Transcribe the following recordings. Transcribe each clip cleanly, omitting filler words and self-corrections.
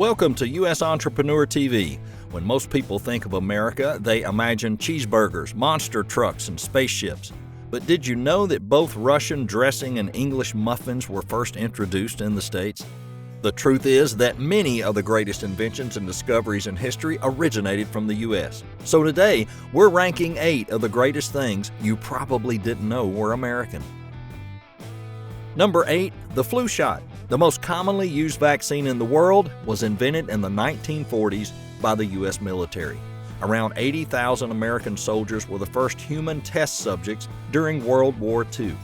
Welcome to U.S. Entrepreneur TV. When most people think of America, they imagine cheeseburgers, monster trucks, and spaceships. But did you know that both Russian dressing and English muffins were first introduced in the States? The truth is that many of the greatest inventions and discoveries in history originated from the U.S. So today, we're ranking 8 of the greatest things you probably didn't know were American. Number 8, the flu shot. The most commonly used vaccine in the world was invented in the 1940s by the U.S. military. Around 80,000 American soldiers were the first human test subjects during World War II.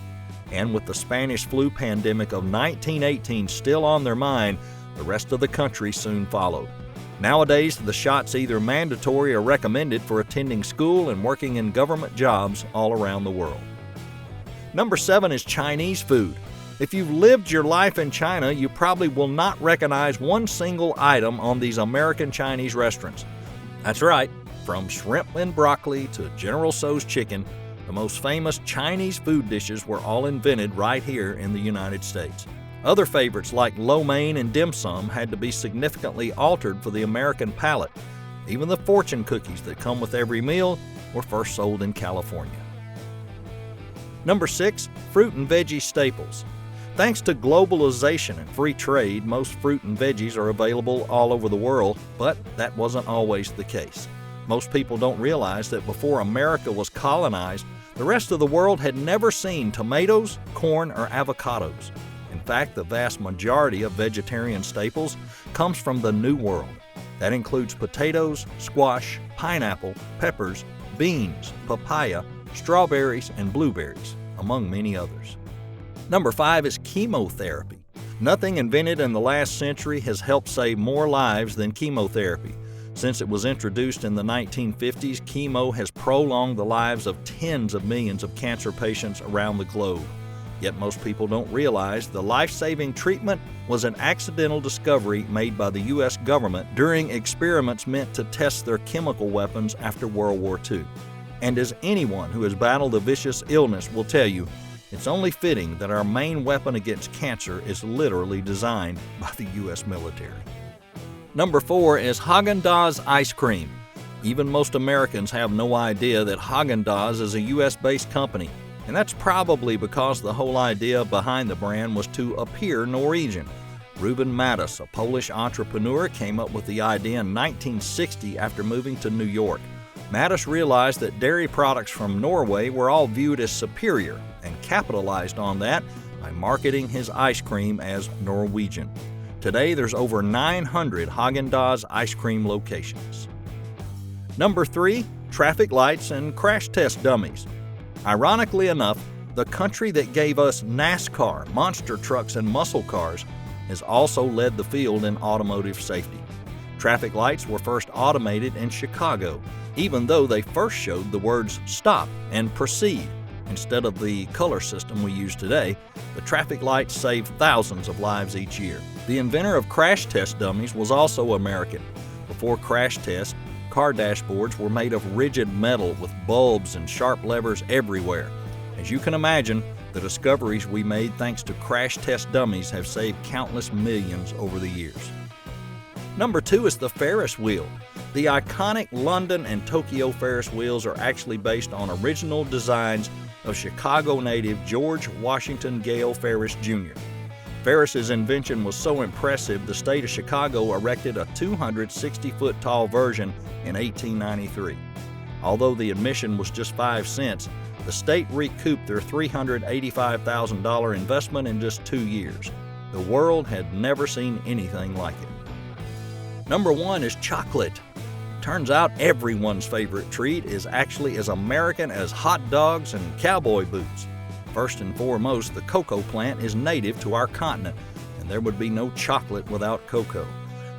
And with the Spanish flu pandemic of 1918 still on their mind, the rest of the country soon followed. Nowadays, the shot's either mandatory or recommended for attending school and working in government jobs all around the world. Number 7 is Chinese food. If you've lived your life in China, you probably will not recognize one single item on these American Chinese restaurants. That's right, from shrimp and broccoli to General Tso's chicken, the most famous Chinese food dishes were all invented right here in the United States. Other favorites like lo mein and dim sum had to be significantly altered for the American palate. Even the fortune cookies that come with every meal were first sold in California. Number 6, fruit and veggie staples. Thanks to globalization and free trade, most fruit and veggies are available all over the world, but that wasn't always the case. Most people don't realize that before America was colonized, the rest of the world had never seen tomatoes, corn, or avocados. In fact, the vast majority of vegetarian staples comes from the New World. That includes potatoes, squash, pineapple, peppers, beans, papaya, strawberries, and blueberries, among many others. Number 5 is chemotherapy. Nothing invented in the last century has helped save more lives than chemotherapy. Since it was introduced in the 1950s, chemo has prolonged the lives of tens of millions of cancer patients around the globe. Yet most people don't realize the life-saving treatment was an accidental discovery made by the U.S. government during experiments meant to test their chemical weapons after World War II. And as anyone who has battled a vicious illness will tell you, it's only fitting that our main weapon against cancer is literally designed by the U.S. military. Number 4 is Häagen-Dazs ice cream. Even most Americans have no idea that Häagen-Dazs is a U.S.-based company, and that's probably because the whole idea behind the brand was to appear Norwegian. Ruben Mattis, a Polish entrepreneur, came up with the idea in 1960 after moving to New York. Mattis realized that dairy products from Norway were all viewed as superior and capitalized on that by marketing his ice cream as Norwegian. Today, there's over 900 Häagen-Dazs ice cream locations. Number 3, traffic lights and crash test dummies. Ironically enough, the country that gave us NASCAR, monster trucks, and muscle cars has also led the field in automotive safety. Traffic lights were first automated in Chicago, even though they first showed the words stop and proceed. Instead of the color system we use today, the traffic lights save thousands of lives each year. The inventor of crash test dummies was also American. Before crash tests, car dashboards were made of rigid metal with bulbs and sharp levers everywhere. As you can imagine, the discoveries we made thanks to crash test dummies have saved countless millions over the years. Number 2 is the Ferris wheel. The iconic London and Tokyo Ferris wheels are actually based on original designs of Chicago native George Washington Gale Ferris Jr. Ferris's invention was so impressive, the state of Chicago erected a 260-foot tall version in 1893. Although the admission was just 5 cents, the state recouped their $385,000 investment in just 2 years. The world had never seen anything like it. Number 1 is chocolate. Turns out everyone's favorite treat is actually as American as hot dogs and cowboy boots. First and foremost, the cocoa plant is native to our continent, and there would be no chocolate without cocoa.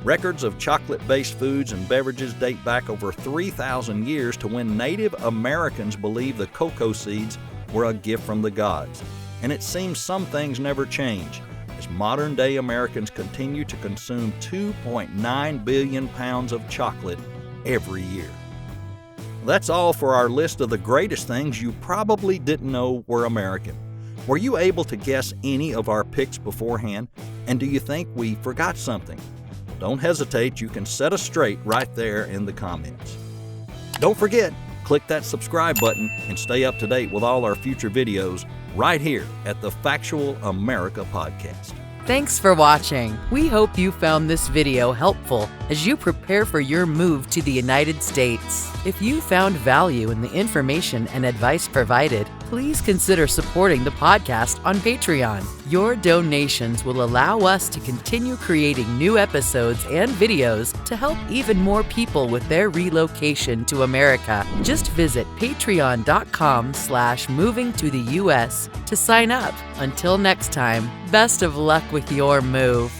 Records of chocolate-based foods and beverages date back over 3,000 years to when Native Americans believed the cocoa seeds were a gift from the gods. And it seems some things never change, as modern-day Americans continue to consume 2.9 billion pounds of chocolate every year. That's all for our list of the greatest things you probably didn't know were American. Were you able to guess any of our picks beforehand? And do you think we forgot something? Don't hesitate, you can set us straight right there in the comments. Don't forget, click that subscribe button and stay up to date with all our future videos right here at the Factual America Podcast. Thanks for watching. We hope you found this video helpful as you prepare for your move to the United States. If you found value in the information and advice provided, please consider supporting the podcast on Patreon. Your donations will allow us to continue creating new episodes and videos to help even more people with their relocation to America. Just visit patreon.com/movingtotheus to sign up. Until next time, best of luck with your move.